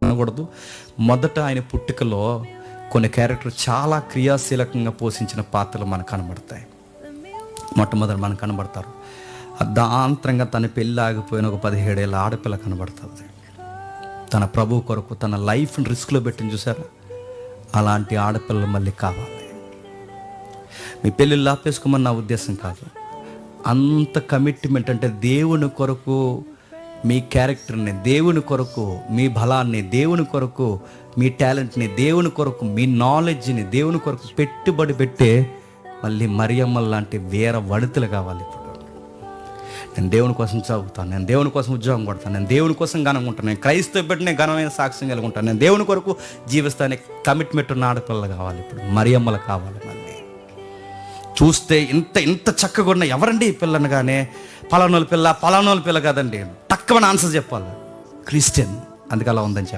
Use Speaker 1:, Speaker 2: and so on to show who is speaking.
Speaker 1: అనకూడదు. మొదట ఆయన పుట్టుకలో కొన్ని క్యారెక్టర్ చాలా క్రియాశీలకంగా పోషించిన పాత్రలు మనకు కనబడతాయి. మొట్టమొదటి మనకు కనబడతారు. అర్ధాంతరంగా తన పెళ్ళి ఆగిపోయిన ఒక 17 ఏళ్ళ ఆడపిల్ల కనబడుతుంది. తన ప్రభు కొరకు తన లైఫ్ని రిస్క్లో పెట్టింది చూసారా? అలాంటి ఆడపిల్లలు మళ్ళీ కావాలి. మీ పెళ్ళిళ్ళు ఆపేసుకోమని నా ఉద్దేశం కాదు. అంత కమిట్మెంట్, అంటే దేవుని కొరకు మీ క్యారెక్టర్ని, దేవుని కొరకు మీ బలాన్ని, దేవుని కొరకు మీ టాలెంట్ని, దేవుని కొరకు మీ నాలెడ్జ్ని, దేవుని కొరకు పెట్టుబడి పెట్టే మళ్ళీ మరియమ్మ లాంటి వీర వనితలు కావాలి. ఇప్పుడు నేను దేవుని కోసం చదువుతాను, నేను దేవుని కోసం ఉద్యోగం కొడతాను, నేను దేవుని కోసం ఘనంగా ఉంటాను, నేను క్రైస్తవ పెట్టి నేను ఘనమైన సాక్ష్యం కలిగి ఉంటాను, నేను దేవుని కొరకు జీవిస్తానికి కమిట్మెంట్ ఉన్న ఆడపిల్లలు కావాలి. ఇప్పుడు మరియమ్మలు కావాలి. మళ్ళీ చూస్తే ఇంత చక్కగా ఉన్న ఎవరండి ఈ పిల్లనగానే పలానోళ్ళ పిల్ల కాదండి, తక్కువ ఆన్సర్ చెప్పాలి, క్రిస్టియన్, అందుకే అలా ఉందని చెప్పాలి.